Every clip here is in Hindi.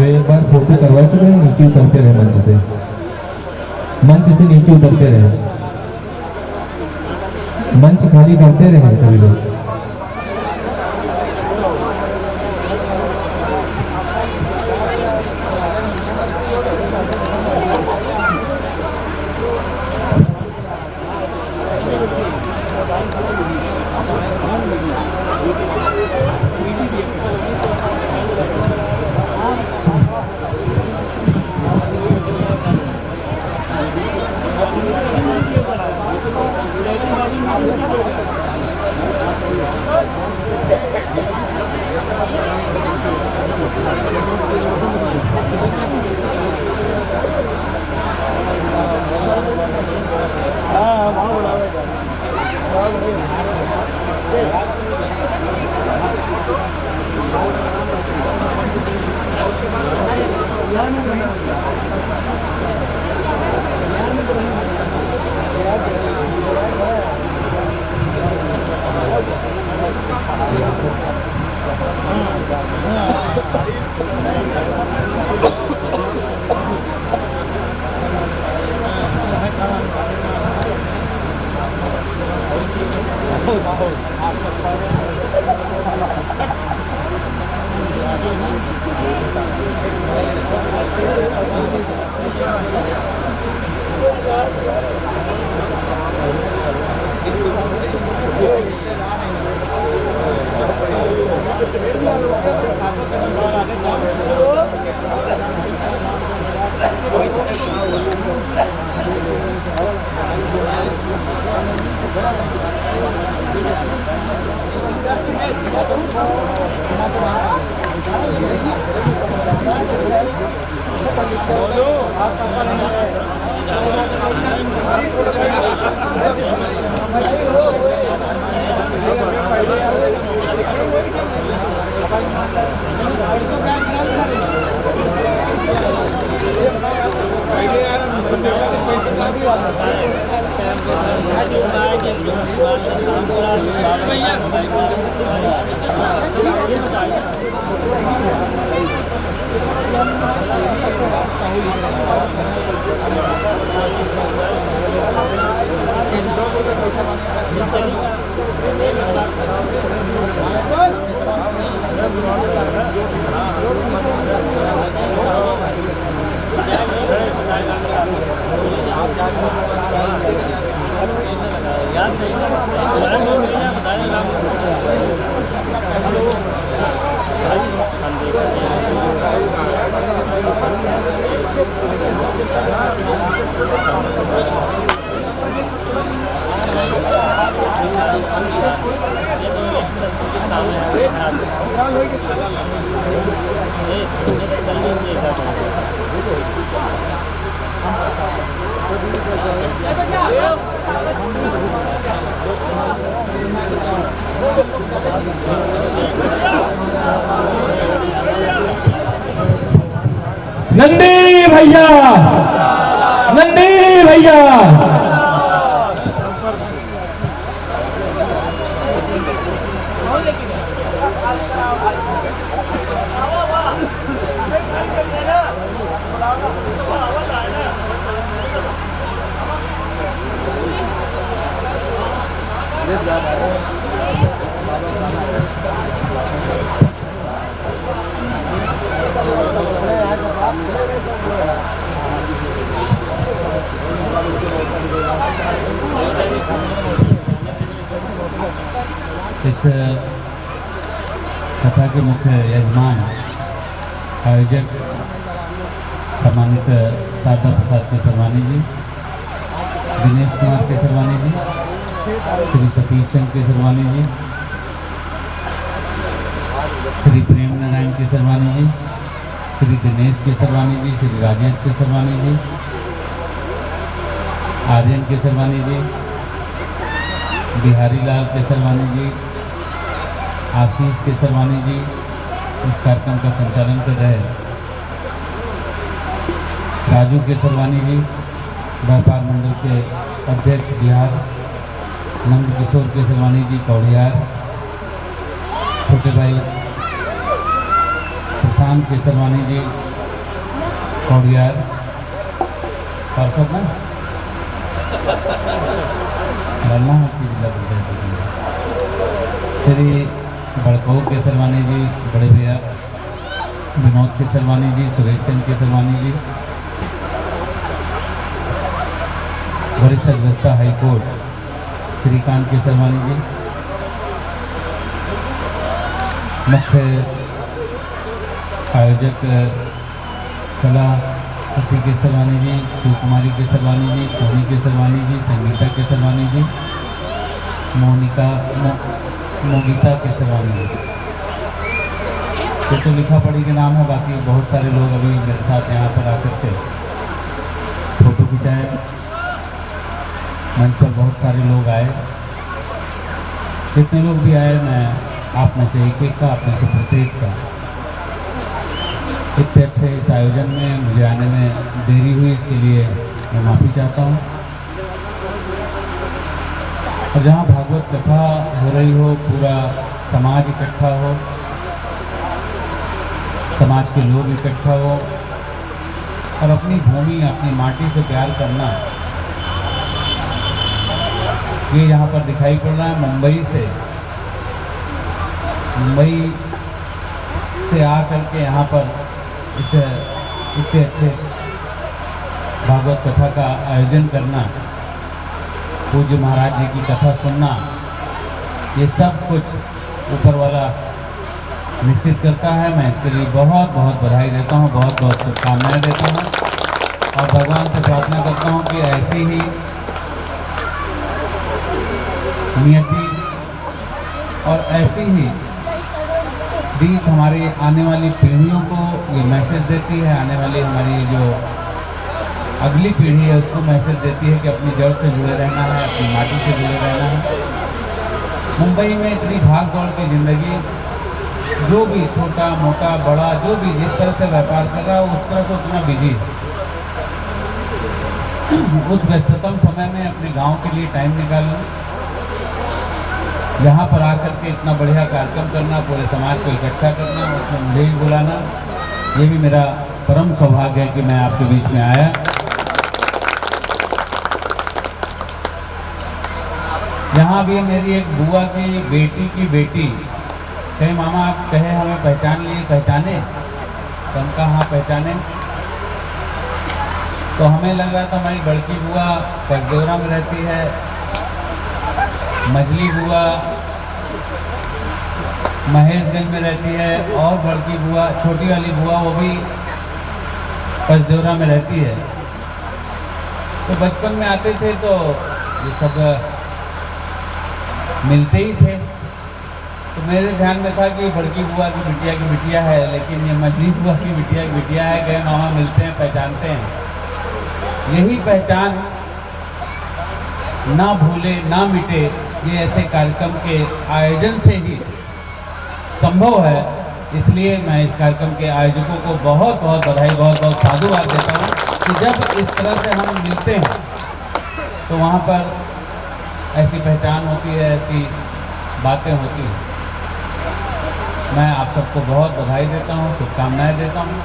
एक बार फोटो करवा चुके हैं, नीचे उतरते रहे मंच से नीचे उतरते रहे, मंच खाली करते रहे सभी लोग। नंदी भैया, नंदी भैया। इस कथा के मुख्य यजमान आयोजक सम्मानित सारदा प्रसाद केसरवानी जी, दिनेश कुमार केसरवानी जी, श्री सतीश चंद केसरवानी जी, श्री प्रेम नारायण केसरवानी जी, श्री दिनेश केसरवानी जी, श्री राजेश केसरवानी जी, आर्यन केसरवानी जी, बिहारी लाल केसरवानी जी, आशीष केसरवानी जी इस कार्यक्रम का संचालन कर रहे हैं। राजू केसरवानी जी व्यापार मंडल के अध्यक्ष बिहार, नंद किशोर केसरवानी जी कौड़ियार, छोटे भाई प्रशांत केसरवानी जी कौड़ियार, पार्षद ना लल्ला की जिला पंचायत, श्री बड़कऊ केसरवानी जी बड़े भैया, विनोद केसरवानी जी, सुरेश चंद केसरवानी जी, वरिष्ठ अधिवक्ता हाईकोर्ट श्रीकांत केसरवानी जी, मुख्य आयोजक कला पति केसरवानी जी, शिवकुमारी केसरवानी जी, सोनी केसरवानी जी, संगीता केसरवानी जी, मोनिका केसरवानी जी। ये तो लिखा पढ़ी के नाम है, बाकी बहुत सारे लोग अभी मेरे साथ यहाँ पर आकर के फोटो खिंचाए। मंच पर बहुत सारे लोग आए, जितने लोग भी आए मैं आप में से एक एक का, आप में से प्रत्येक का इतने अच्छे इस आयोजन में मुझे आने में देरी हुई, इसके लिए मैं माफ़ी चाहता हूँ। और जहाँ भागवत कथा हो रही हो, पूरा समाज इकट्ठा हो, समाज के लोग इकट्ठा हो और अपनी भूमि अपनी माटी से प्यार करना, ये यहाँ पर दिखाई पड़ रहा है। मुंबई से आकर के यहाँ पर इस इतने अच्छे भागवत कथा का आयोजन करना, पूज्य महाराज जी की कथा सुनना, ये सब कुछ ऊपर वाला निश्चित करता है। मैं इसके लिए बहुत बहुत बधाई देता हूँ, बहुत बहुत शुभकामनाएं देता हूँ और भगवान से प्रार्थना करता हूँ कि ऐसी ही नियति और ऐसी ही रीत हमारी आने वाली पीढ़ियों को ये मैसेज देती है, आने वाली हमारी जो अगली पीढ़ी है उसको मैसेज देती है कि अपनी जड़ से जुड़े रहना है, अपनी माटी से जुड़े रहना है। मुंबई में इतनी भाग दौड़ की ज़िंदगी, जो भी छोटा मोटा बड़ा जो भी जिस तरह से व्यापार कर रहा है उस तरह से उतना बिजी है। उस व्यस्ततम समय में अपने गांव के लिए टाइम निकालना, यहाँ पर आकर के इतना बढ़िया कार्यक्रम करना, पूरे समाज को इकट्ठा करना, उसमें मुझे ही बुलाना, ये भी मेरा परम सौभाग्य है कि मैं आपके बीच में आया। यहाँ भी मेरी एक बुआ की बेटी कहे मामा आप कहे हमें पहचान लिए, पहचाने? तो हम कहा हाँ पहचाने। तो हमें लग रहा था हमारी बड़की बुआ कसदेवरा में रहती है, मझली बुआ महेशगंज में रहती है और बड़की बुआ छोटी वाली बुआ वो भी कसदेवरा में रहती है। तो बचपन में आते थे तो ये सब मिलते ही थे। तो मेरे ध्यान में था कि बड़की बुआ की बिटिया है, लेकिन ये मझली बुआ की बिटिया है। गए मामा मिलते हैं, पहचानते हैं। यही पहचान ना भूले ना मिटे ये ऐसे कार्यक्रम के आयोजन से ही संभव है। इसलिए मैं इस कार्यक्रम के आयोजकों को बहुत बहुत बधाई, बहुत बहुत साधुवाद देता हूँ कि जब इस तरह से हम मिलते हैं तो वहाँ पर ऐसी पहचान होती है, ऐसी बातें होती हैं। मैं आप सबको बहुत बधाई देता हूँ, शुभकामनाएं देता हूँ।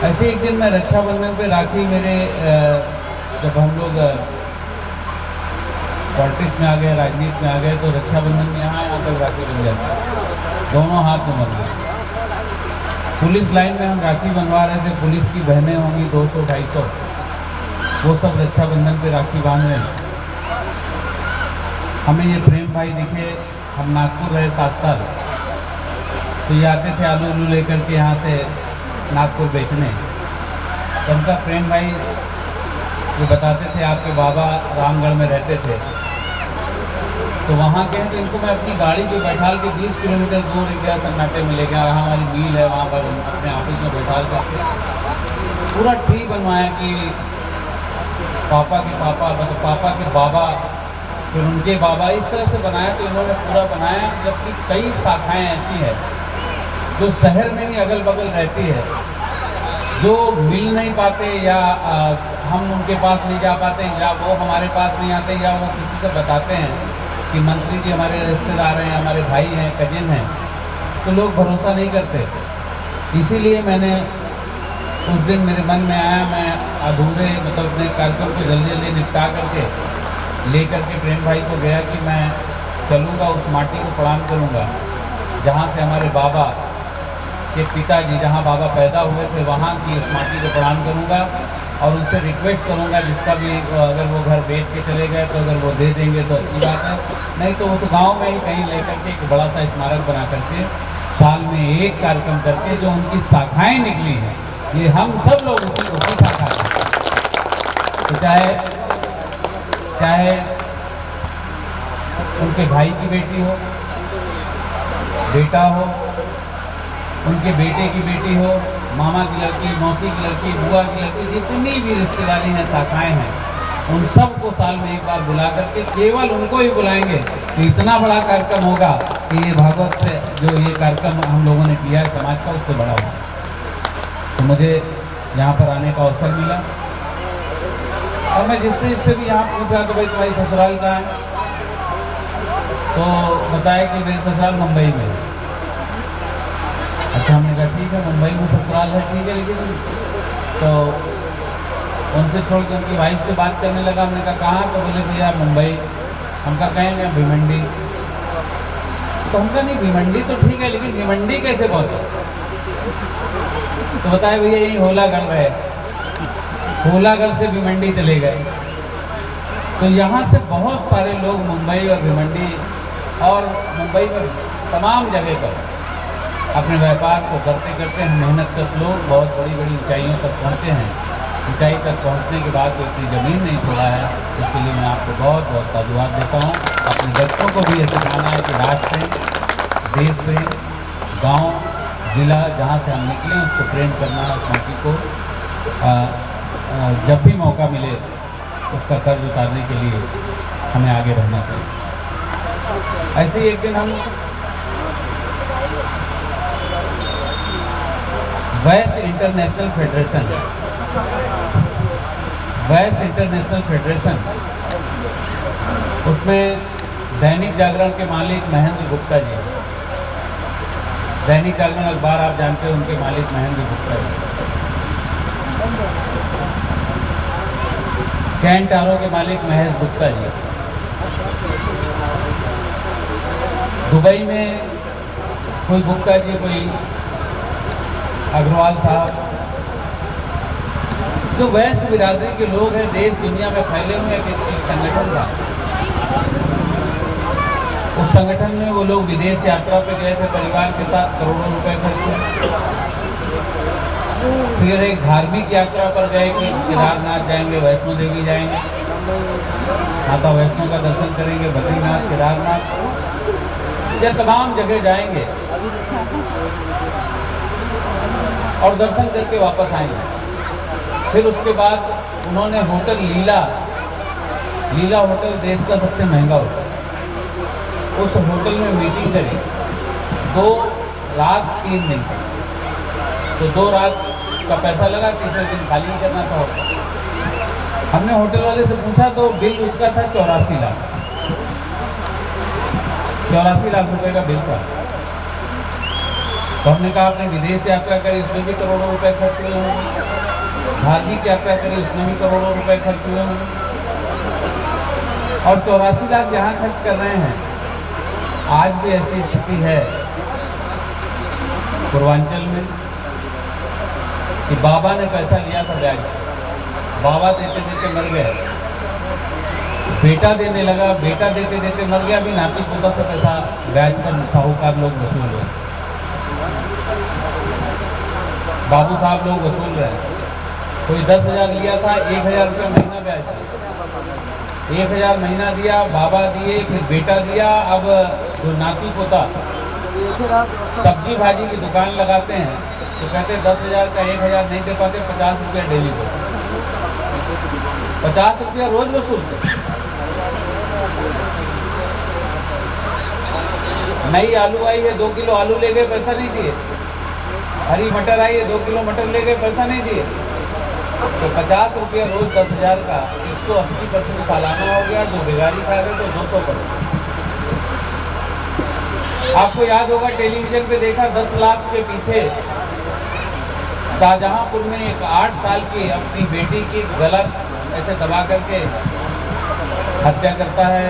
ऐसे एक दिन मैं रक्षाबंधन पे राखी मेरे जब हम लोग पॉलिटिक्स में आ गए, राजनीति में आ गए, तो रक्षाबंधन में यहाँ तक राखी बन जाती है, दोनों हाथ में बन गए। पुलिस लाइन में हम राखी बनवा रहे थे, पुलिस की बहनें होंगी 200-250, वो सब रक्षाबंधन पे राखी बांध रहे हैं। हमें ये प्रेम भाई दिखे, हम नागपुर रहे 7 साल, तो ये आते थे आलू उलू लेकर के यहाँ से नागपुर बेचने। तो उनका प्रेम भाई वो बताते थे आपके बाबा रामगढ़ में रहते थे, तो वहाँ के तो इनको मैं अपनी गाड़ी पे बैठाल के 20 किलोमीटर दूर गया, सन्नाटे में ले गया, वहाँ हमारी मिल है, वहाँ पर अपने ऑफिस में बैठाल करके पूरा ट्री बनवाया कि पापा के पापा, मतलब पापा के बाबा, फिर उनके बाबा, इस तरह से बनाया। तो इन्होंने पूरा बनाया, जबकि कई शाखाएँ ऐसी है जो शहर में ही अगल बगल रहती है, जो मिल नहीं पाते, या हम उनके पास नहीं जा पाते, या वो हमारे पास नहीं आते, या वो किसी से बताते हैं कि मंत्री जी हमारे रिश्तेदार हैं, हमारे भाई हैं, कजिन हैं, तो लोग भरोसा नहीं करते। इसीलिए मैंने उस दिन मेरे मन में आया, मैं अधूरे मतलब अपने कार्यक्रम को जल्दी जल्दी निपटा करके ले करके प्रेम भाई को गया कि मैं चलूँगा, उस माटी को प्रणाम करूँगा जहाँ से हमारे बाबा के पिताजी, जहाँ बाबा पैदा हुए थे, वहाँ की उस माटी को प्रणाम करूँगा और उनसे रिक्वेस्ट करूँगा, जिसका भी अगर वो घर बेच के चले गए तो अगर वो दे देंगे तो अच्छी बात है, नहीं तो उस गांव में ही कहीं लेकर के एक बड़ा सा स्मारक बना करके साल में एक कार्यक्रम करके जो उनकी शाखाएं निकली हैं, ये हम सब लोग उसी शाखा हैं। तो चाहे उनके भाई की बेटी हो, बेटा हो, उनके बेटे की बेटी हो, मामा की लड़की, मौसी की लड़की, बुआ की लड़की, जितनी भी रिश्तेदारी हैं, शाखाएं हैं, उन सबको साल में एक बार बुला करके केवल उनको ही बुलाएंगे तो इतना बड़ा कार्यक्रम होगा कि ये भागवत से जो ये कार्यक्रम हम लोगों ने किया है समाज का, उससे बड़ा होगा। तो मुझे यहाँ पर आने का अवसर मिला और मैं इससे भी यहाँ पूछा तो भाई तुम्हारी ससुराल कहाँ है, तो बताया कि मेरी ससुराल मुंबई में है। अच्छा, हमने कहा ठीक है, मुंबई में ससुराल है, ठीक है, लेकिन तो उनसे छोड़ के उनकी वाइफ से बात करने लगा। हमने कहा कहाँ, तो बोले भैया मुंबई। हम कहा कहेंगे भिवंडी। तो हम कहा नहीं, भिवंडी तो ठीक है, लेकिन भिवंडी कैसे पहुँचे? तो बताए भैया यही होलागढ़ रहे, होलागढ़ से भिवंडी चले गए। तो यहाँ से बहुत सारे लोग मुंबई और भिवंडी और मुंबई में तमाम जगह पर अपने व्यापार को करते करते मेहनत कश लोग बहुत बड़ी बड़ी ऊंचाइयों तक पहुँचे हैं। ऊंचाई तक पहुँचने के बाद वो इतनी ज़मीन नहीं छोड़ा है, इसके लिए मैं आपको बहुत बहुत साधुवाद देता हूँ। अपने बच्चों को भी ये सिखाना है कि राष्ट्र प्रेम, देश प्रेम, गाँव जिला जहाँ से हम निकले उसको प्रेम करना है, उस माटी को जब भी मौका मिले उसका कर्ज उतारने के लिए हमें आगे रहना चाहिए। ऐसे ही एक दिन हम वैस इंटरनेशनल फेडरेशन उसमें दैनिक जागरण के मालिक महेंद्र गुप्ता जी, दैनिक जागरण अखबार आप जानते हो, उनके मालिक महेंद्र गुप्ता जी, कैंट आरो के मालिक महेश गुप्ता जी, दुबई में कोई गुप्ता जी, कोई अग्रवाल साहब, जो वैश्य बिरादरी के लोग हैं, देश दुनिया में फैले हुए एक संगठन था। उस संगठन में वो लोग विदेश यात्रा पे गए थे परिवार के साथ, करोड़ों रुपए खर्च हुए। फिर एक धार्मिक यात्रा पर गए कि केदारनाथ जाएंगे, वैष्णो देवी जाएंगे, माता वैष्णो का दर्शन करेंगे, बद्रीनाथ, केदारनाथ, ये तमाम जगह जाएंगे और दर्शन करके वापस आएंगे। फिर उसके बाद उन्होंने होटल लीला होटल देश का सबसे महंगा होटल, उस होटल में मीटिंग करी 2 रात 3 दिन, तो 2 रात का पैसा लगा, तीसरे दिन खाली करना था होटल। हमने होटल वाले से पूछा तो बिल उसका था 84 लाख, 84 लाख रुपए का बिल था। तो हमने कहा आपने विदेश यात्रा करी, उसमें भी करोड़ों रुपए खर्च हुए होंगे, धार्मिक यात्रा करी, उसमें भी करोड़ों रुपए खर्च हुए होंगे, और 84 लाख जहाँ खर्च कर रहे हैं। आज भी ऐसी स्थिति है पूर्वांचल में कि बाबा ने पैसा लिया था ब्याज, बाबा देते देते मर गए, बेटा देने लगा, बेटा देते देते मर गया, भी नाती पोता से पैसा ब्याज पर साहूकार लोग वसूल रहे, बाबू साहब लोग वसूल रहे हैं। कोई 10,000 लिया था, 1,000 रुपये महीना ब्याज दिया, 1,000 महीना दिया, बाबा दिए, फिर बेटा दिया। अब जो नाती पोता सब्जी भाजी की दुकान लगाते हैं तो कहते हैं 10,000 का 1,000 नहीं दे पाते, 50 रुपया डेली को, 50 रुपया रोज वसूलते। नई आलू आई है, 2 किलो आलू ले गए, पैसा नहीं दिए। हरी मटर आई है, 2 किलो मटर ले गए, पैसा नहीं दिए। तो 50 रुपया रोज 10,000 का 180% सालाना हो गया। जो बेगारी खा रहे तो 200%। आपको याद होगा टेलीविजन पे देखा 10 लाख के पीछे शाहजहांपुर में एक 8 साल की अपनी बेटी की गला ऐसे दबा करके हत्या करता है,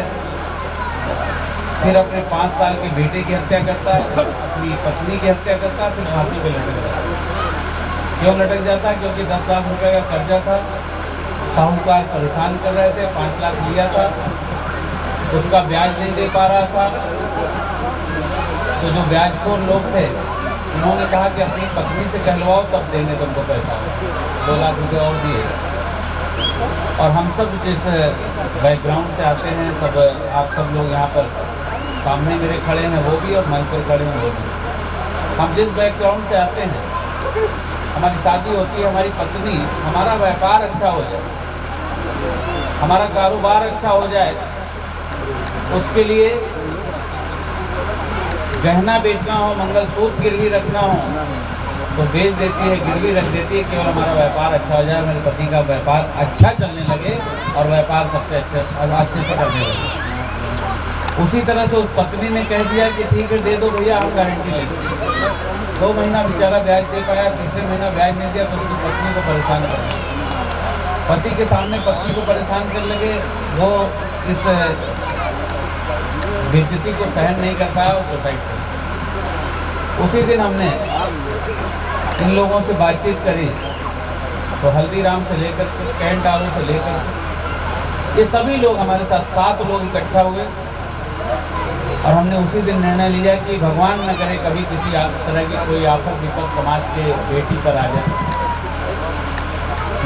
फिर अपने 5 साल की बेटे की हत्या करता है, अपनी पत्नी की हत्या करता है, फिर फांसी पे लटक जाता है। क्यों लटक जाता है? क्योंकि 10 लाख रुपए का कर्जा था, साहूकार परेशान कर रहे थे, 5 लाख लिया था, उसका ब्याज नहीं दे पा रहा था। तो जो ब्याजखोर लोग थे उन्होंने कहा कि अपनी पत्नी से कहलवाओ तब देंगे तुमको पैसा। 2 लाख रुपये और दिए। और हम सब जिस बैकग्राउंड से आते हैं, सब आप सब लोग यहाँ पर सामने मेरे खड़े हैं वो भी, और मंच पर खड़े हैं वो भी, हम जिस बैकग्राउंड से आते हैं, हमारी शादी होती है, हमारी पत्नी, हमारा व्यापार अच्छा हो जाए, हमारा कारोबार अच्छा हो जाए, उसके लिए गहना बेचना हो, मंगलसूत्र गिरवी रखना हो तो बेच देती है, गिरवी रख देती है, केवल हमारा व्यापार अच्छा हो जाए, मेरे पति का व्यापार अच्छा चलने लगे और व्यापार सबसे अच्छे से करने लगे। उसी तरह से उस पत्नी ने कह दिया कि ठीक है दे दो भैया, हम गारंटी लेंगे। 2 महीना बेचारा ब्याज दे पाया, तीसरे महीना ब्याज नहीं दिया तो उसकी पत्नी को परेशान कर, पति के सामने पत्नी को परेशान कर लगे। वो इस बेइज्जती को सहन नहीं कर पाया और सुसाइड कर। उसी दिन हमने इन लोगों से बातचीत करी तो हल्दीराम से लेकर कैंट आरू से लेकर ये सभी लोग हमारे साथ 7 लोग इकट्ठा हुए और हमने उसी दिन निर्णय लिया कि भगवान न करे कभी किसी तरह की कोई आफत विपद समाज के बेटी पर आ जाए।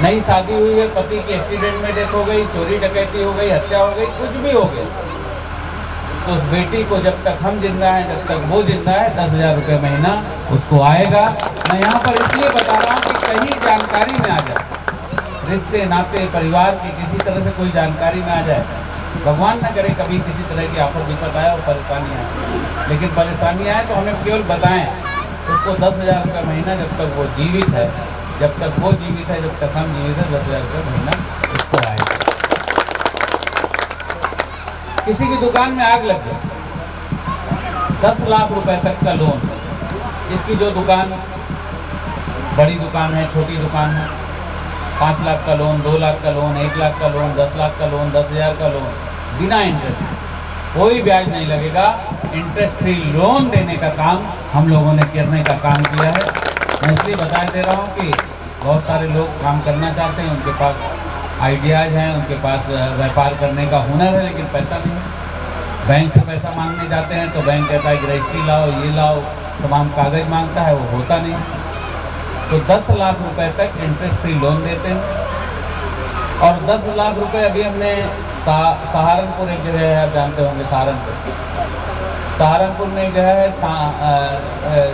नई शादी हुई है, पति की एक्सीडेंट में डेथ हो गई, चोरी डकैती हो गई, हत्या हो गई, कुछ भी हो गया, तो उस बेटी को जब तक हम जिंदा हैं, जब तक वो जिंदा है, 10,000 रुपये महीना उसको आएगा। मैं यहाँ पर इसलिए बता रहा हूँ कि कहीं जानकारी में आ जाए, रिश्ते नाते परिवार की किसी तरह से कोई जानकारी में आ जाए, भगवान न करे कभी किसी तरह की आफत विपद आए और परेशानी आए, लेकिन परेशानी आए तो हमें केवल बताएं उसको 10,000 रुपये महीना, जब तक वो जीवित है, जब तक वो जीवित है, जब तक हम जीवित है, 10,000 रुपये महीना उसको आएगा। किसी की दुकान में आग लग गई, 10 लाख रुपए तक का लोन, इसकी जो दुकान बड़ी दुकान है, छोटी दुकान है, 5 लाख का लोन, 2 लाख का लोन, 1 लाख का लोन, 10 लाख का लोन, 10,000 का लोन, बिना इंटरेस्ट, कोई ब्याज नहीं लगेगा, इंटरेस्ट फ्री लोन देने का काम हम लोगों ने करने का काम किया है। मैं इसलिए बता दे रहा हूँ कि बहुत सारे लोग काम करना चाहते हैं, उनके पास आइडियाज़ हैं, उनके पास व्यापार करने का हुनर है, लेकिन पैसा नहीं है। बैंक से पैसा मांगने जाते हैं तो बैंक कहता है कि रजिस्ट्री लाओ, ये लाओ, तमाम कागज़ मांगता है, वो होता नहीं। तो 10 लाख रुपए तक इंटरेस्ट फ्री लोन देते हैं। और 10 लाख रुपए अभी हमने सहारनपुर एक जगह है, आप जानते होंगे सहारनपुर में एक जगह है,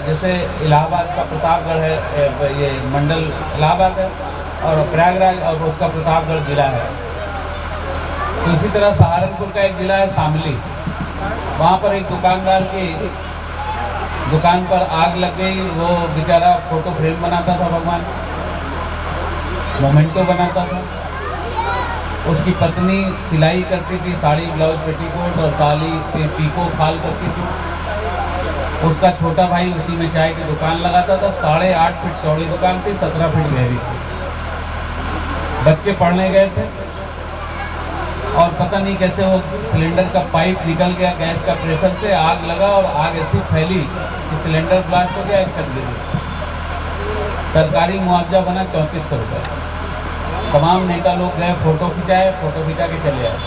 जैसे इलाहाबाद का प्रतापगढ़ है, ये मंडल इलाहाबाद है, और प्रयागराज और उसका प्रतापगढ़ जिला है। तो इसी तरह सहारनपुर का एक जिला है शामली, वहाँ पर एक दुकानदार की दुकान पर आग लग गई। वो बेचारा फोटो फ्रेम बनाता था, भगवान मोमेंटो बनाता था। उसकी पत्नी सिलाई करती थी, साड़ी ब्लाउज पेटीकोट और साड़ी पीको फाल करती थी। उसका छोटा भाई उसी में चाय की दुकान लगाता था। 8.5 फीट चौड़ी दुकान थी, 17 फीट गहरी थी। बच्चे पढ़ने गए थे और पता नहीं कैसे वो सिलेंडर का पाइप निकल गया, गैस का प्रेशर से आग लगा और आग ऐसी फैली कि सिलेंडर ब्लास्ट हो गया, एक छत गिरी। सरकारी मुआवजा बना 3400 रुपये। तमाम नेता लोग गए, फोटो खिंचाए, फोटो खिंचा के चले आए।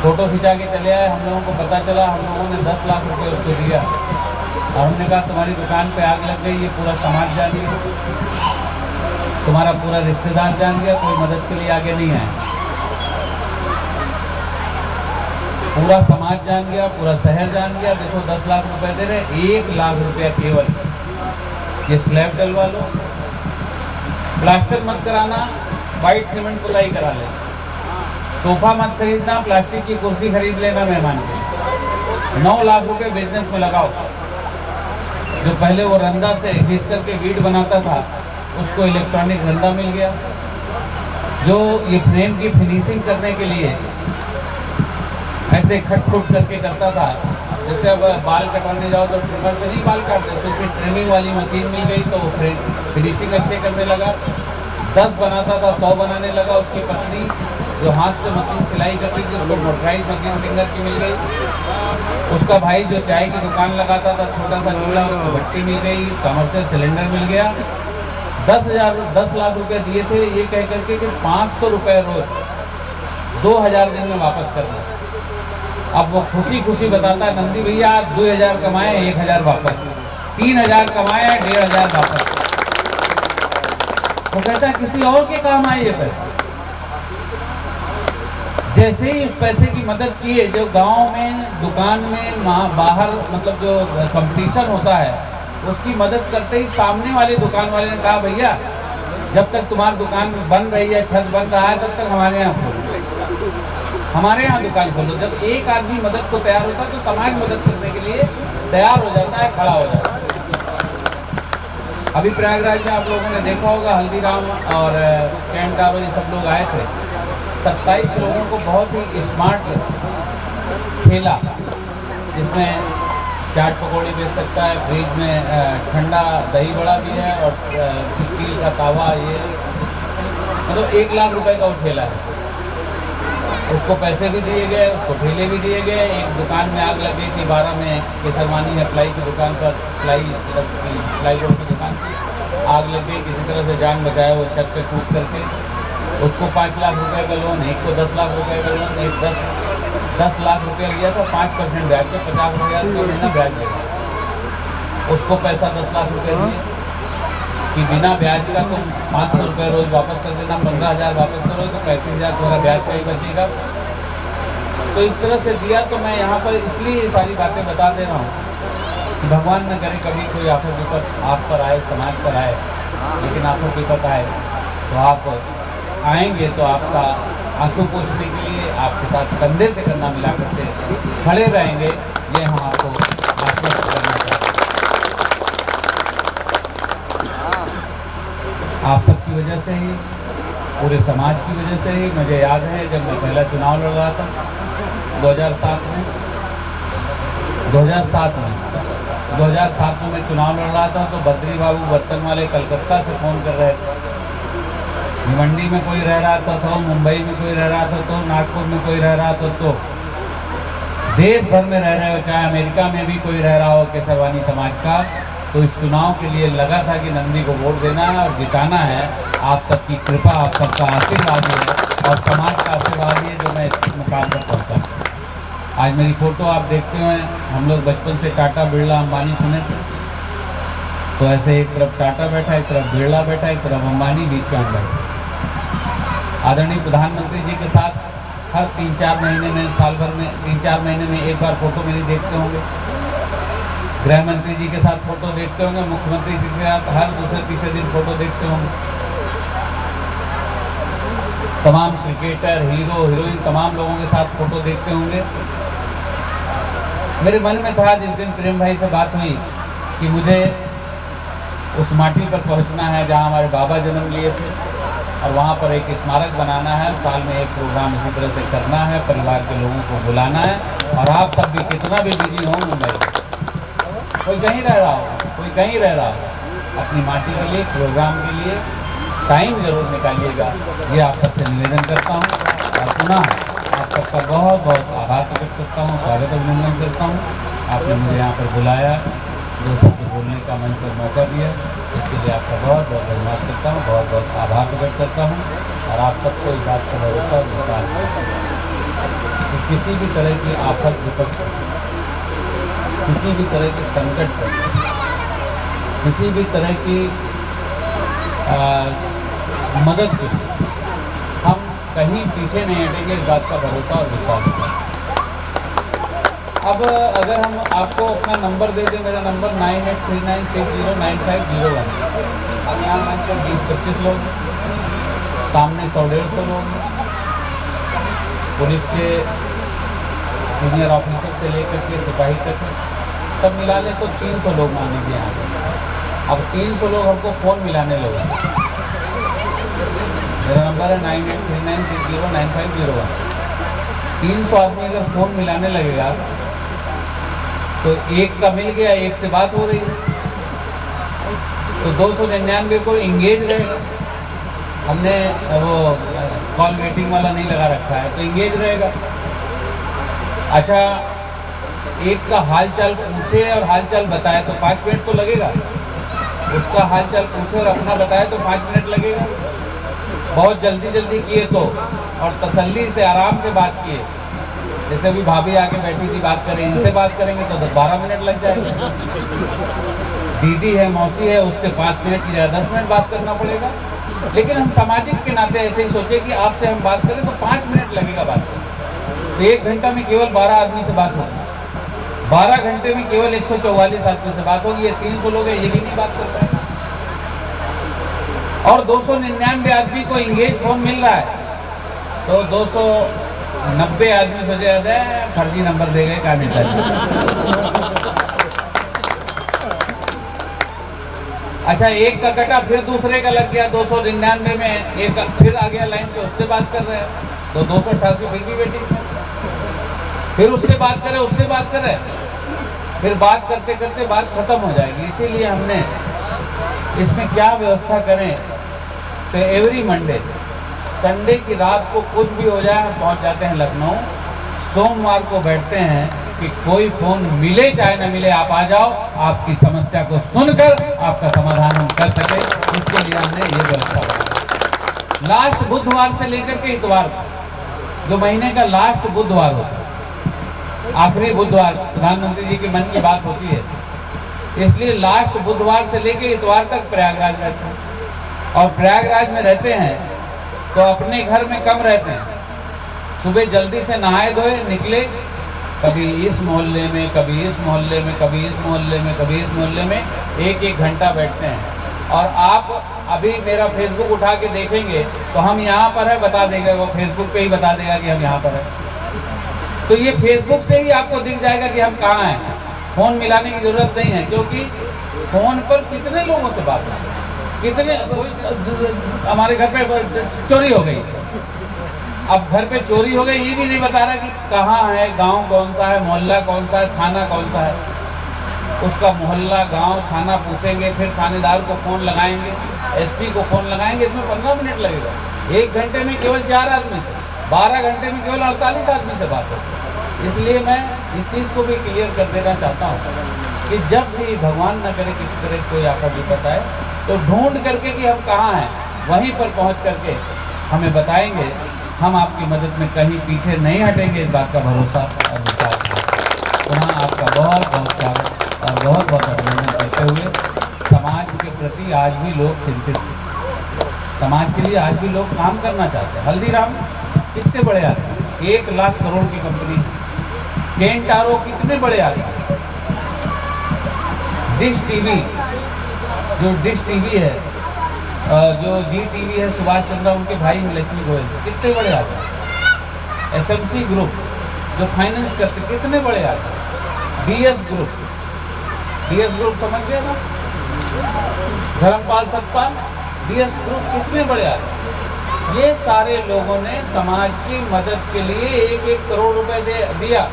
फोटो खिंचा के चले आए। हम लोगों को पता चला, हम लोगों ने 10 लाख रुपए उसको दिया और हमने कहा तुम्हारी दुकान पे आग लग गई, ये पूरा समाज जान गया, तुम्हारा पूरा रिश्तेदार जान गया, कोई मदद के लिए आगे नहीं आए। पूरा समाज जान गया, पूरा शहर जान गया। देखो 10 लाख रुपए दे रहे, 1 लाख रुपया केवल ये स्लैब डलवा लो, प्लास्टर मत कराना, वाइट सीमेंट पुताई करा ले, सोफा मत खरीदना, प्लास्टिक की कुर्सी खरीद लेना मेहमान के। 9 लाख रुपए बिजनेस में लगाओ। जो पहले वो रंदा से घिस करके वीट बनाता था, उसको इलेक्ट्रॉनिक रंदा मिल गया। जो ये फ्रेम की फिनिशिंग करने के लिए ऐसे खट खुट करके करता था, जैसे अब बाल कटवाने जाओ तो ट्रिमर से नहीं बाल काटते, उसे ट्रिमिंग वाली मशीन मिल गई तो वो फिनिशिंग अच्छे करने लगा। 10 बनाता था, 100 बनाने लगा। उसकी पत्नी जो हाथ से मशीन सिलाई करती थी, उसको मोटराइज मशीन सिंगर की मिल गई। उसका भाई जो चाय की दुकान लगाता था, छोटा सा चूल्हा, उसको भट्टी मिल गई, कमर्शियल सिलेंडर मिल गया। 10 लाख रुपए दिए थे, ये कह करके कि 500 रुपये रोज 2000 दिन में वापस कर दो। अब वो खुशी खुशी बताता है, नंदी भैया 2000 कमाए, 1000 वापस, 3000 कमाए, 1500 वापस। वो कहता है किसी और के काम आए ये पैसा। जैसे ही उस पैसे की मदद किए, जो गांव में दुकान में बाहर मतलब जो कंपटीशन होता है, उसकी मदद करते ही सामने वाले दुकान वाले ने कहा भैया जब तक तुम्हारी दुकान बन रही है, छत बन रहा है, तब तक हमारे यहाँ दुकान खोलो। जब एक आदमी मदद को तैयार होता है तो समाज मदद करने के लिए तैयार हो जाता है, खड़ा हो जाता है। अभी प्रयागराज में आप लोगों ने देखा होगा, हल्दीराम और कैंटारो ये सब लोग आए थे। 27 लोगों को बहुत ही स्मार्ट ठेला, जिसमें चाट पकौड़ी बेच सकता है, फ्रिज में ठंडा दही बड़ा भी है और स्टील का तावा, ये मतलब 1 लाख रुपए का वो ठेला है। उसको पैसे भी दिए गए, उसको ठेले भी दिए गए। एक दुकान में आग लग गई थी 12 में, केसरवानी है प्लाई की दुकान पर, प्लाई बोर्ड की दुकान आग लग गई। किसी तरह से जान बचाया वो छत पे कूद करके। उसको 5 लाख रुपए का लोन, एक को 10 लाख रुपए का लोन, एक 10 लाख रुपया लिया था 5% ब्याज पे, 50,000 रुपये महीना ब्याज देगा। उसको पैसा 10 लाख रुपये दिए कि बिना ब्याज का तुम 500 रुपये रोज वापस कर देना, 15,000 वापस करो तो 35,000 थोड़ा ब्याज का ही बचेगा। तो इस तरह से दिया। तो मैं यहाँ पर इसलिए ये सारी बातें बता दे रहा हूँ कि भगवान न करे कभी कोई आफत विपत आप पर आए, समाज पर आए, लेकिन आफत विपत आए तो आप आएंगे तो आपका आंसू पोंछने के लिए आपके साथ कंधे से कंधा मिला करके खड़े रहेंगे, ये हम आपको आश्वस्त करना चाहते हैं। आप सबकी वजह से ही, पूरे समाज की वजह से ही। मुझे याद है जब मैं पहला चुनाव लड़ रहा था 2007 में 2007 में मैं चुनाव लड़ रहा था, तो बद्री बाबू बर्तन वाले कलकत्ता से फ़ोन कर रहे थे। भिवंडी में कोई रह रहा था तो, मुंबई में कोई रह रहा था तो, नागपुर में कोई रह रहा था तो, देश भर में रह रहे हो, चाहे अमेरिका में भी कोई रह रहा हो केसरवानी समाज का, तो इस चुनाव के लिए लगा था कि नंदी को वोट देना है और जिताना है। आप सबकी कृपा, आप सबका आशीर्वाद है और समाज का आशीर्वाद है जो मैं इस मुकाम पर पहुँचा। आज मेरी फ़ोटो आप देखते हुए, हम लोग बचपन से टाटा बिरला अंबानी सुने थे, तो ऐसे एक तरफ टाटा बैठा, एक तरफ बिरला बैठा, एक तरफ अंबानी, बीच में हम बैठे। आदरणीय प्रधानमंत्री जी के साथ हर 3-4 महीने में, साल भर में 3-4 महीने में एक बार फ़ोटो मेरी देखते होंगे। गृह मंत्री जी के साथ फोटो देखते होंगे, मुख्यमंत्री जी के साथ हर दूसरे तीसरे दिन फोटो देखते होंगे। तमाम क्रिकेटर, हीरो हीरोइन, तमाम लोगों के साथ फोटो देखते होंगे। मेरे मन में था जिस दिन प्रेम भाई से बात हुई कि मुझे उस माटी पर पहुंचना है जहां हमारे बाबा जन्म लिए थे, और वहां पर एक स्मारक बनाना है, साल में एक प्रोग्राम इसी तरह से करना है, परिवार के लोगों को बुलाना है। और आप सब भी कितना भी बिजी हो मुंबई, कोई कहीं रह रहा हो, कोई कहीं रह रहा हो, अपनी माटी के लिए, प्रोग्राम के लिए टाइम जरूर निकालिएगा, ये आप सबसे निवेदन करता हूँ। और पुनः आप सबका बहुत बहुत आभार प्रकट करता हूँ, स्वागत अभिनंदन करता हूँ। आपने मुझे यहाँ पर बुलाया, दो शब्द बोलने का मंच पर मौका दिया, इसके लिए आपका बहुत बहुत धन्यवाद करता हूँ, बहुत बहुत आभार प्रकट करता हूँ। और आप सबको इस बात का भरोसा विश्वास कि किसी भी तरह की आफत विपत्ति, किसी भी तरह के संकट पर, किसी भी तरह की मदद के लिए हम कहीं पीछे नहीं हटेंगे, इस बात का भरोसा और विश्वास है। अब अगर हम आपको अपना नंबर दे दें, मेरा नंबर 9839609501। हम यहाँ मान के 20-25 लोग, सामने 100-150 लोग, पुलिस के सीनियर ऑफिसर से लेकर के सिपाही तक सब मिला ले तो 300 लोग मान लीजिए यहाँ पर। अब 300 लोग हमको फ़ोन मिलाने लगे। मेरा नंबर है 9839609501। 300 आदमी अगर फ़ोन मिलाने लगेगा तो एक का मिल गया, एक से बात हो रही है, तो 299 को इंगेज रहेगा। हमने वो कॉल वेटिंग वाला नहीं लगा रखा है, तो इंगेज रहेगा। अच्छा, एक का हालचाल पूछे और हालचाल बताए तो 5 मिनट तो लगेगा, उसका हालचाल पूछे और अपना बताए तो 5 मिनट लगेगा। बहुत जल्दी जल्दी किए तो, और तसल्ली से आराम से बात किए, जैसे अभी भाभी आके बैठी थी बात करें, इनसे बात करेंगे तो 10-12 मिनट लग जाएगा। दीदी है, मौसी है, उससे 5 मिनट की जगह 10 मिनट बात करना पड़ेगा। लेकिन हम सामाजिक के नाते ऐसे ही सोचे कि आपसे हम बात करें तो 5 मिनट लगेगा बात करने, तो 1 घंटा में केवल 12 आदमी से बात होगी, 12 घंटे में केवल 144 आदमी से बात होगी। ये 300 लोग हैं, ये भी नहीं बात कर पाए। और 299 आदमी को इंगेज फोन मिल रहा है, तो 290 आदमी से ज्यादा फर्जी नंबर दे गए काम नेता। अच्छा, एक का कटा, फिर दूसरे का लग गया 299 में, एक फिर आ गया लाइन पे, उससे बात कर रहे हैं तो 288 फिर भी वेटिंग, फिर उससे बात करें, उससे बात करें, फिर बात करते करते बात खत्म हो जाएगी। इसीलिए हमने इसमें क्या व्यवस्था करें, तो एवरी मंडे, संडे की रात को कुछ भी हो जाए, हम पहुंच जाते हैं लखनऊ। सोमवार को बैठते हैं कि कोई फोन मिले चाहे न मिले, आप आ जाओ, आपकी समस्या को सुनकर आपका समाधान हम कर सके, इसके लिए हमने ये व्यवस्था बनाई। लास्ट बुधवार से लेकर के इतवार, जो महीने का लास्ट बुधवार होता है, आखिरी बुधवार प्रधानमंत्री जी के मन की बात होती है, इसलिए लास्ट बुधवार से लेकर इतवार तक प्रयागराज रहते हैं। और प्रयागराज में रहते हैं तो अपने घर में कम रहते हैं। सुबह जल्दी से नहाए धोए निकले, कभी इस मोहल्ले में, कभी इस मोहल्ले में, कभी इस मोहल्ले में, कभी इस मोहल्ले में, 1-1 घंटा बैठते हैं। और आप अभी मेरा फेसबुक उठा के देखेंगे तो हम यहाँ पर है बता देगा, वो फेसबुक पे ही बता देगा कि हम यहाँ पर है। तो ये फेसबुक से ही आपको दिख जाएगा कि हम कहाँ हैं। फ़ोन मिलाने की ज़रूरत नहीं है, क्योंकि फ़ोन पर कितने लोगों से बात है, कितने, हमारे घर पे चोरी हो गई, अब घर पे चोरी हो गई, ये भी नहीं बता रहा कि कहाँ है, गांव कौन सा है, मोहल्ला कौन सा है, थाना कौन सा है। उसका मोहल्ला, गांव, थाना पूछेंगे, फिर थानेदार को फ़ोन लगाएंगे, एसपी को फ़ोन लगाएंगे, इसमें 15 मिनट लगेगा। 1 घंटे में केवल 4 आदमी से, 12 घंटे में केवल 48 आदमी से बात होती है। इसलिए मैं इस चीज़ को भी क्लियर कर देना चाहता हूँ कि जब भी भगवान न करे किसी तरह कोई आफत विपत आए, तो ढूंढ करके कि हम कहाँ हैं, वहीं पर पहुँच करके हमें बताएंगे। हम आपकी मदद में कहीं पीछे नहीं हटेंगे, इस बात का भरोसा और विश्वास है। पुनः आपका बहुत बहुत स्वागत और बहुत बहुत अभिनंदन करते हुए, समाज के प्रति आज भी लोग चिंतित हैं, समाज के लिए आज भी लोग काम करना चाहते हैं। हल्दीराम कितने बड़े आदमी, 1 लाख करोड़ की कंपनी, केंटारो कितने बड़े आदमी, डिश टीवी, जो डिश टीवी है, जो जी टीवी है, सुभाष चंद्रा उनके भाई हैं लक्ष्मी गोयल, कितने बड़े आदमी। एसएमसी ग्रुप जो फाइनेंस करते, कितने बड़े आदमी। डीएस ग्रुप समझ गए ना, धर्मपाल सतपाल, डीएस ग्रुप कितने बड़े आदमी। ये सारे लोगों ने समाज की मदद के लिए 1-1 करोड़ रुपए दिया।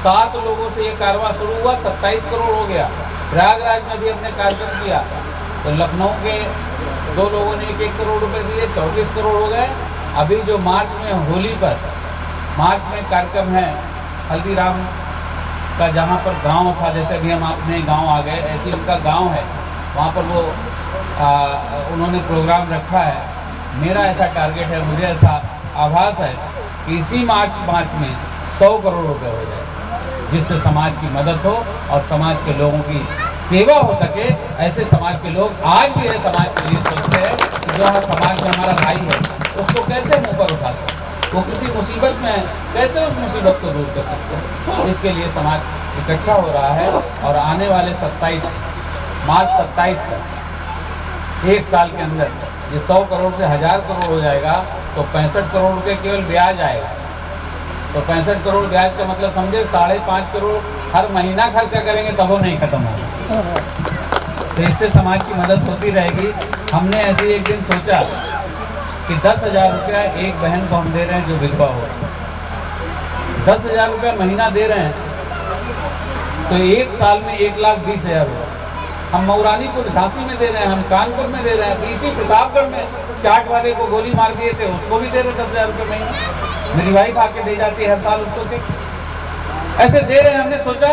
7 लोगों से ये कारवां शुरू हुआ, 27 करोड़ हो गया। प्रयागराज में भी अपने कार्यक्रम किया, तो लखनऊ के 2 लोगों ने 1-1 करोड़ रुपए दिए, 34 करोड़ हो गए। अभी जो मार्च में होली पर मार्च में कार्यक्रम है हल्दीराम का, जहाँ पर गांव था, जैसे भी हम अपने गांव आ गए, ऐसे उनका गांव है, वहाँ पर वो उन्होंने प्रोग्राम रखा है। मेरा ऐसा टारगेट है, मुझे ऐसा आभास है कि इसी मार्च में 100 करोड़ रुपए हो जाए, जिससे समाज की मदद हो और समाज के लोगों की सेवा हो सके। ऐसे समाज के लोग आज भी है, समाज के लिए सोचते हैं कि जो समाज में हमारा भाई है उसको कैसे मुँह पर उठा सकते, वो किसी मुसीबत में है, कैसे उस मुसीबत को दूर कर सकते हैं। इसके लिए समाज इकट्ठा हो रहा है और आने वाले मार्च 27 तक 1 साल के अंदर ये 100 करोड़ से 1000 करोड़ हो जाएगा, तो 65 करोड़ रुपए केवल ब्याज आएगा। तो 65 करोड़ ब्याज का मतलब समझे 5.5 करोड़ हर महीना खर्चा करेंगे तब वो नहीं खत्म होगा। तो इससे समाज की मदद होती रहेगी। हमने ऐसे एक दिन सोचा कि 10,000 रुपया एक बहन को हम दे रहे हैं जो विधवा हो, 10,000 रुपया महीना दे रहे हैं, तो 1 साल में 1,20,000 रुपये। हम मऊरानीपुर झांसी में दे रहे हैं, हम कानपुर में दे रहे हैं, इसी प्रतापगढ़ में चाट वाले को गोली मार दिए थे, उसको भी दे रहे 10,000 रुपये महीना। मेरी वाइफ आके दे जाती है हर साल उसको चेक। ऐसे दे रहे हैं। हमने सोचा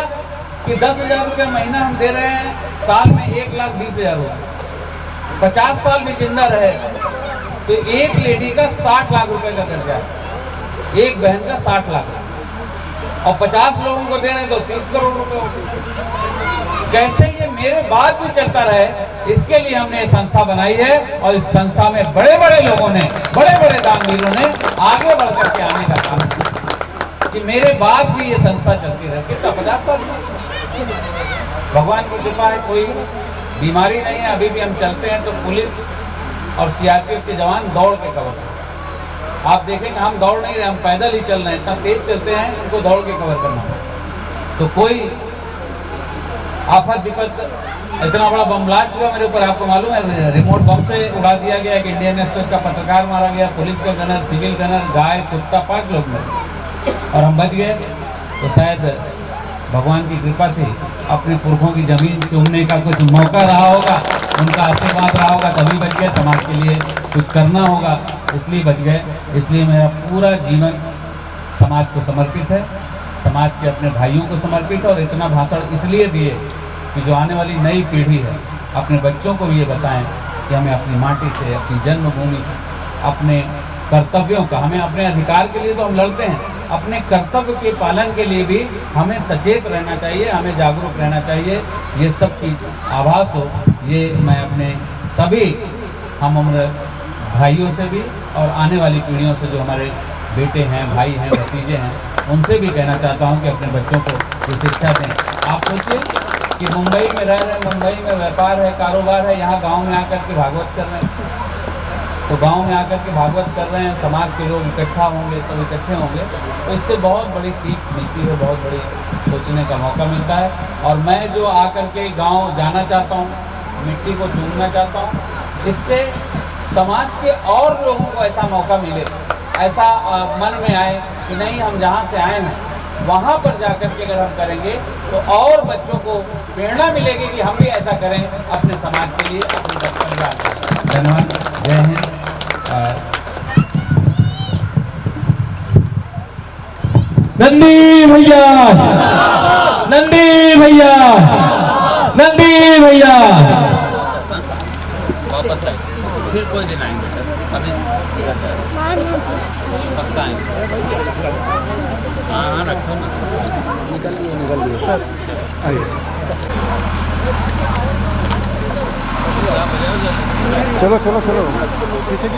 कि 10,000 रुपये महीना हम दे रहे हैं, साल में 1,20,000 रुपये, 50 साल भी जिंदा रहे तो एक लेडी का 60 लाख रुपए का कर्जा है, एक बहन का 60 लाख, और 50 लोगों को दे रहे हैं तो 30 करोड़ रुपए हो गए। कैसे ये मेरे बाद भी चलता रहे, इसके लिए हमने ये संस्था बनाई है। और इस संस्था में बड़े बड़े लोगों ने, बड़े बड़े दानवीरों ने आगे बढ़ करके आने का काम किया कि मेरे बाद भी ये संस्था चलती रहे। कितना 50 साल, भगवान की कृपा है, कोई बीमारी नहीं है। अभी भी हम चलते हैं तो पुलिस और सीआरपीएफ के जवान दौड़ के कवर करते हैं। आप देखेंगे हम दौड़ नहीं रहे, हम पैदल ही चल रहे हैं, इतना तेज चलते हैं, उनको दौड़ के कवर करना। तो कोई आफत विपत, इतना बड़ा बम ब्लास्ट हुआ मेरे ऊपर, आपको मालूम है, रिमोट बम से उड़ा दिया गया, एक इंडियन एक्सप्रेस का पत्रकार मारा गया, पुलिस का गनर, सिविल गनर, गाय कुत्ता, 5 लोग मरे और हम बच गए। तो शायद भगवान की कृपा थी, अपने पुरखों की जमीन चूमने का कुछ मौका रहा होगा, उनका आशीर्वाद रहा होगा, तभी बच गए। समाज के लिए कुछ करना होगा इसलिए बच गए। इसलिए मेरा पूरा जीवन समाज को समर्पित है, समाज के अपने भाइयों को समर्पित है। और इतना भाषण इसलिए दिए कि जो आने वाली नई पीढ़ी है, अपने बच्चों को भी ये बताएं कि हमें अपनी माटी से, अपनी जन्मभूमि से, अपने कर्तव्यों का, हमें अपने अधिकार के लिए तो हम लड़ते हैं, अपने कर्तव्य के पालन के लिए भी हमें सचेत रहना चाहिए, हमें जागरूक रहना चाहिए। ये सब चीज़ आभास हो, ये मैं अपने सभी हम उम्र भाइयों से भी और आने वाली पीढ़ियों से, जो हमारे बेटे हैं, भाई हैं, भतीजे हैं, उनसे भी कहना चाहता हूं कि अपने बच्चों को ये शिक्षा दें। आप सोचिए कि मुंबई में रह रहे हैं, मुंबई में व्यापार है, कारोबार है, यहाँ गांव में आकर के भागवत कर रहे हैं। तो गांव में आकर के भागवत कर रहे हैं, समाज के लोग इकट्ठा होंगे, सब इकट्ठे होंगे, तो इससे बहुत बड़ी सीख मिलती है, बहुत बड़ी सोचने का मौका मिलता है। और मैं जो आकर के गाँव जाना चाहता हूँ, मिट्टी को चूमना चाहता हूँ, इससे समाज के और लोगों को ऐसा मौका मिले, ऐसा मन में आए कि नहीं, हम जहाँ से आए हैं वहाँ पर जाकर के अगर हम करेंगे तो और बच्चों को प्रेरणा मिलेगी कि हम भी ऐसा करें अपने समाज के लिए, अपने परिवार के लिए। धन्यवाद, जय हिंद। नंदी भैया, नंदी भैया, नंदी भैया। वापस आए फिर कोई दिन आएंगे सर, अभी पक्का आएंगे। हाँ रखो ना, निकल लिए सर, आइए। चलो चलो चलो पीछे की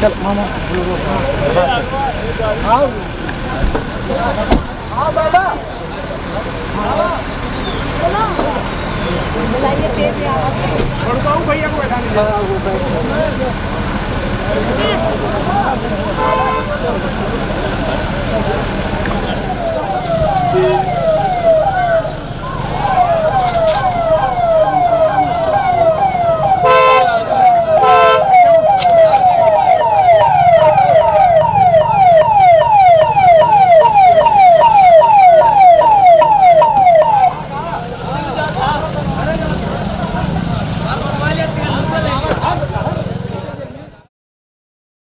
चल मामा बुलाइए तेज आवाज भैया को बैठा